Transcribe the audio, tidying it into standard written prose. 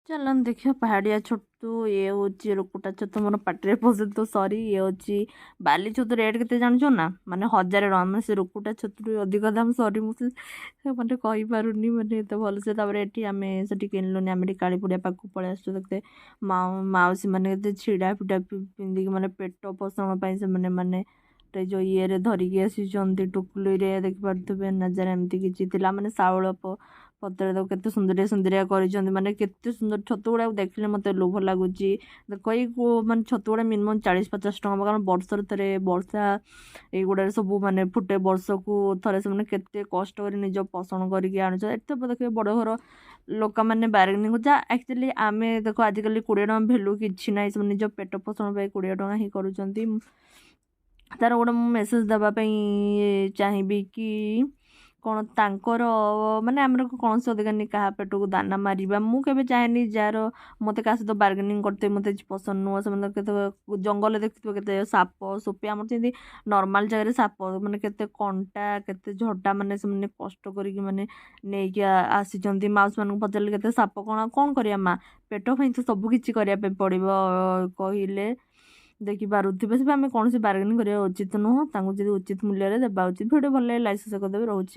ଚାଲନ୍ତୁ ଦେଖିବା ପାହାଡ଼ିଆ ଛତୁ। ଇଏ ହେଉଛି ରୁକୁଟା ଛତୁ, ମୋର ପାଟିରେ ପଶେ ତ ସରି। ଇଏ ହେଉଛି ବାଲି ଛତୁ ରେଟ୍ କେତେ ଜାଣିଛ ନା? ମାନେ 1000 ଟଙ୍କା। ମାନେ ସେ ରୁକୁଟା ଛତୁରୁ ଅଧିକ ଦାମ୍। ସରି ମୁଁ ମାନେ କହିପାରୁନି ମାନେ ଏତେ ଭଲସେ। ତାପରେ ଏଠି ଆମେ ସେଠି କିଣିଲୁନି, ଆମେ ଏଠି କାଳୀପଡ଼ିଆ ପାଖକୁ ପଳେଇ ଆସିଛୁ। କେତେ ମାଉସୀ ମାନେ କେତେ ଛିଡ଼ା ଫିଟା ପିନ୍ଧିକି ମାନେ ପେଟ ପୋଷଣ ପାଇଁ ସେମାନେ ମାନେ ଯୋଉ ଇଏରେ ଧରିକି ଆସିଛନ୍ତି ଟୁକୁଲିରେ, ଦେଖିପାରୁଥିବେ ନଜାରା ଏମିତି କିଛି ଥିଲା। ମାନେ ଶାଉଳ ପତ୍ରରେ ତାକୁ କେତେ ସୁନ୍ଦରିଆ ସୁନ୍ଦରିଆ କରିଛନ୍ତି। ମାନେ କେତେ ସୁନ୍ଦର ଛତୁ ଗୁଡ଼ାକୁ ଦେଖିଲେ ମତେ ଲୋଭ ଲାଗୁଛି। କଇ ମାନେ ଛତୁ ଗୁଡ଼ା ମିନିମମ୍ 40-50 ଟଙ୍କା। କାରଣ ବର୍ଷରେ ଥରେ ବର୍ଷା ଏଇଗୁଡ଼ାରେ ସବୁ ମାନେ ଫୁଟେ, ବର୍ଷକୁ ଥରେ। ସେମାନେ କେତେ କଷ୍ଟ କରି ନିଜ ପୋଷଣ କରିକି ଆଣୁଛନ୍ତି। ଏତେ ଦେଖିବେ ବଡ଼ ଘର ଲୋକମାନେ ବାର୍ଗେନିଂ କରୁଛି। ଆକ୍ଚୁଆଲି ଆମେ ଦେଖ ଆଜିକାଲି 20 ଟଙ୍କା ଭ୍ୟାଲୁ କିଛି ନାହିଁ। ସେମାନେ ନିଜ ପେଟ ପୋଷଣ ପାଇଁ 20 ଟଙ୍କା ହିଁ କରୁଛନ୍ତି। ତାର ଗୋଟେ ମୁଁ ମେସେଜ ଦେବା ପାଇଁ ଚାହିଁବି କି କ'ଣ ତାଙ୍କର ମାନେ ଆମର କୌଣସି ଅଧିକାର ନାହିଁ କାହା ପେଟକୁ ଦାନା ମାରିବା। ମୁଁ କେବେ ଚାହେଁନି ଯାହାର ମୋତେ କାହା ସହିତ ବାର୍ଗେନିଂ କରିତେ ମୋତେ ପସନ୍ଦ ନୁହଁ। ସେମାନେ କେତେ ଜଙ୍ଗଲରେ ଦେଖିଥିବ କେତେ ସାପ ସୁପି, ଆମର ଯେମିତି ନର୍ମାଲ ଜାଗାରେ ସାପ ମାନେ କେତେ କଣ୍ଟା କେତେ ଝଟା, ମାନେ ସେମାନେ କଷ୍ଟ କରିକି ମାନେ ନେଇକି ଆସିଛନ୍ତି। ମାଉସୀ ମାନଙ୍କୁ ପଚାରିଲେ କେତେ ସାପ କ'ଣ କ'ଣ କରିବା ମା, ପେଟ ପାଇଁ ତ ସବୁ କିଛି କରିବା ପାଇଁ ପଡ଼ିବ କହିଲେ ଦେଖିପାରୁଥିବେ। ସେ ଆମେ କୌଣସି ବାର୍ଗେନିଂ କରିବା ଉଚିତ ନୁହଁ। ତାଙ୍କୁ ଯଦି ଉଚିତ ମୂଲ୍ୟରେ ଦେବା ଉଚିତ। ଭିଡ଼ିଓ ଭଲ ଲାଗିଲେ ଲାଇକ୍ ସବସ୍କ୍ରାଇବ୍ କରିଦେବେ। ରହୁଛି।